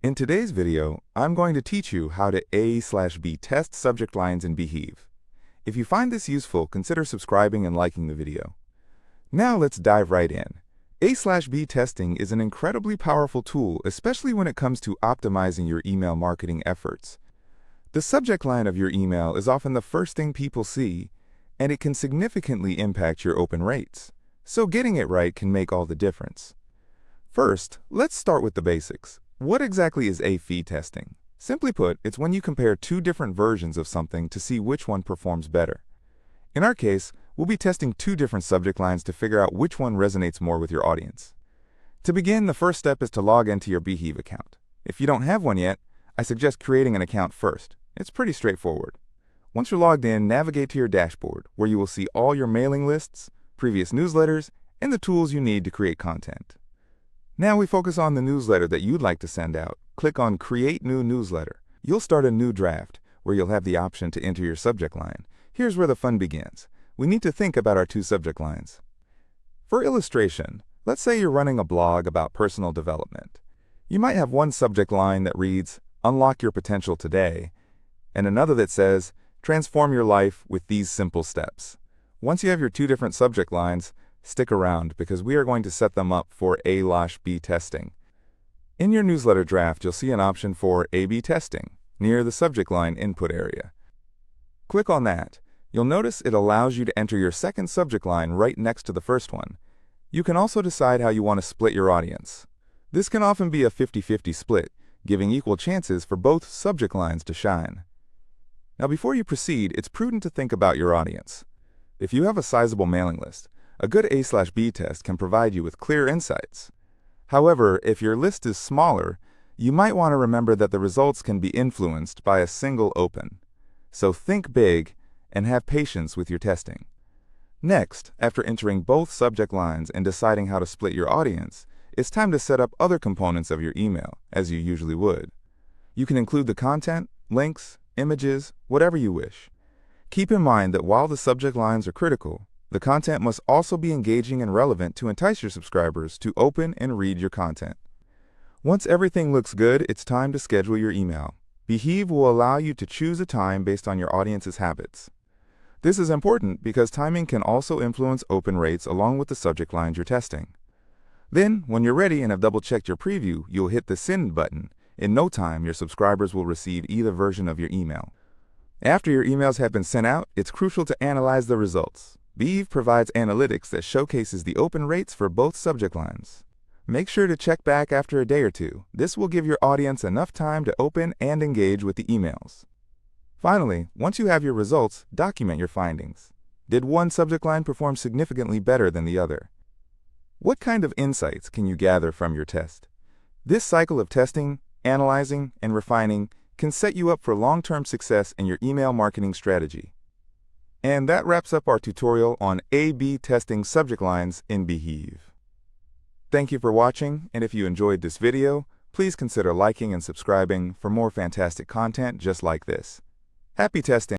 In today's video, I'm going to teach you how to A/B test subject lines in Beehiiv. If you find this useful, consider subscribing and liking the video. Now let's dive right in. A/B testing is an incredibly powerful tool, especially when it comes to optimizing your email marketing efforts. The subject line of your email is often the first thing people see, and it can significantly impact your open rates. So getting it right can make all the difference. First, let's start with the basics. What exactly is A/B testing? Simply put, it's when you compare two different versions of something to see which one performs better. In our case, we'll be testing two different subject lines to figure out which one resonates more with your audience. To begin, the first step is to log into your Beehiiv account. If you don't have one yet, I suggest creating an account first. It's pretty straightforward. Once you're logged in, navigate to your dashboard, where you will see all your mailing lists, previous newsletters, and the tools you need to create content. Now we focus on the newsletter that you'd like to send out. Click on Create New Newsletter. You'll start a new draft, where you'll have the option to enter your subject line. Here's where the fun begins. We need to think about our two subject lines. For illustration, let's say you're running a blog about personal development. You might have one subject line that reads, "Unlock your potential today," and another that says, "Transform your life with these simple steps." Once you have your two different subject lines, stick around because we are going to set them up for A/B testing. In your newsletter draft, you'll see an option for A/B testing near the subject line input area. Click on that. You'll notice it allows you to enter your second subject line right next to the first one. You can also decide how you want to split your audience. This can often be a 50-50 split, giving equal chances for both subject lines to shine. Now, before you proceed, it's prudent to think about your audience. If you have a sizable mailing list, a good A/B test can provide you with clear insights. However, if your list is smaller, you might want to remember that the results can be influenced by a single open. So think big and have patience with your testing. Next, after entering both subject lines and deciding how to split your audience, it's time to set up other components of your email, as you usually would. You can include the content, links, images, whatever you wish. Keep in mind that while the subject lines are critical, the content must also be engaging and relevant to entice your subscribers to open and read your content. Once everything looks good, it's time to schedule your email. Beehiiv will allow you to choose a time based on your audience's habits. This is important because timing can also influence open rates along with the subject lines you're testing. Then, when you're ready and have double-checked your preview, you'll hit the Send button. In no time, your subscribers will receive either version of your email. After your emails have been sent out, it's crucial to analyze the results. Beehiiv provides analytics that showcases the open rates for both subject lines. Make sure to check back after a day or two. This will give your audience enough time to open and engage with the emails. Finally, once you have your results, document your findings. Did one subject line perform significantly better than the other? What kind of insights can you gather from your test? This cycle of testing, analyzing, and refining can set you up for long-term success in your email marketing strategy. And that wraps up our tutorial on A/B testing subject lines in Beehiiv. Thank you for watching, and if you enjoyed this video, please consider liking and subscribing for more fantastic content just like this. Happy testing!